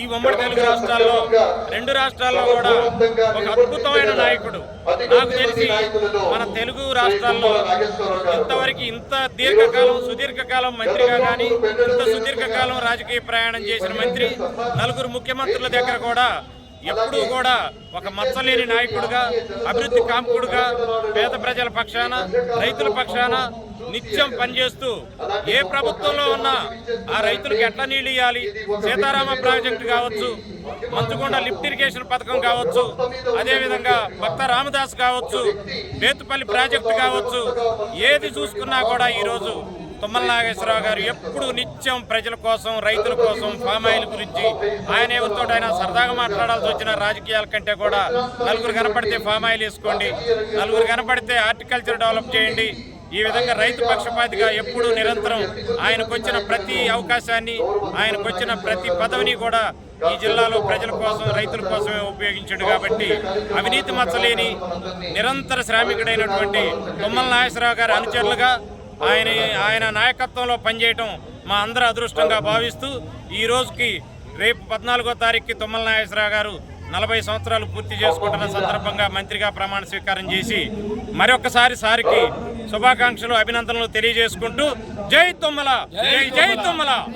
ఈ ఉమ్మడి తెలుగు రాష్ట్రాల్లో రెండు రాష్ట్రాల్లో కూడా ఒక అద్భుతమైన నాయకుడు. నాకు తెలిసి మన తెలుగు రాష్ట్రాల్లో ఇంతవరకు ఇంత సుదీర్ఘకాలం మంత్రిగా కానీ ఇంత సుదీర్ఘకాలం రాజకీయ ప్రయాణం చేసిన మంత్రి నలుగురు ముఖ్యమంత్రుల దగ్గర కూడా ఎప్పుడూ కూడా ఒక మచ్చలేని నాయకుడుగా, అభివృద్ధి కాంకుడుగా, పేద ప్రజల పక్షాన, రైతుల పక్షాన నిత్యం పనిచేస్తూ ఏ ప్రభుత్వంలో ఉన్నా ఆ రైతులకు ఎట్లా నీళ్ళు ఇవ్వాలి, సీతారామ ప్రాజెక్టు కావచ్చు, మంచుకొండ లిఫ్ట్ ఇరిగేషన్ పథకం కావచ్చు, అదేవిధంగా భక్త రామదాస్ కావచ్చు, బేతుపల్లి ప్రాజెక్టు కావచ్చు, ఏది చూసుకున్నా కూడా ఈరోజు తుమ్మల నాగేశ్వరరావు గారు ఎప్పుడు నిత్యం ప్రజల కోసం, రైతుల కోసం, ఫామాయిల్ గురించి ఆయన ఎవరితో ఆయన సరదాగా మాట్లాడాల్సి వచ్చిన రాజకీయాల కంటే కూడా నలుగురు కనపడితే ఫామాయిల్ వేసుకోండి, నలుగురు కనపడితే హార్టికల్చర్ డెవలప్ చేయండి, ఈ విధంగా రైతు పక్షపాతిగా ఎప్పుడూ నిరంతరం ఆయనకు వచ్చిన ప్రతి అవకాశాన్ని, ఆయనకు వచ్చిన ప్రతి పదవిని కూడా ఈ జిల్లాలో ప్రజల కోసం, రైతుల కోసమే ఉపయోగించాడు. కాబట్టి అవినీతి మచ్చలేని నిరంతర శ్రామికుడైనటువంటి తుమ్మల నాగేశ్వరరావు గారి అనుచరులుగా ఆయన నాయకత్వంలో పనిచేయటం మా అందరి అదృష్టంగా భావిస్తూ ఈ రోజుకి రేపు 14వ తారీఖుకి తుమ్మల నాగేశ్వరరావు గారు 40 సంవత్సరాలు పూర్తి చేసుకుంటున్న సందర్భంగా మంత్రిగా ప్రమాణ స్వీకారం చేసి మరొకసారి సారికి శుభాకాంక్షలు, అభినందనలు తెలియజేసుకుంటూ జై తుమ్మల, జై జై తుమ్మల.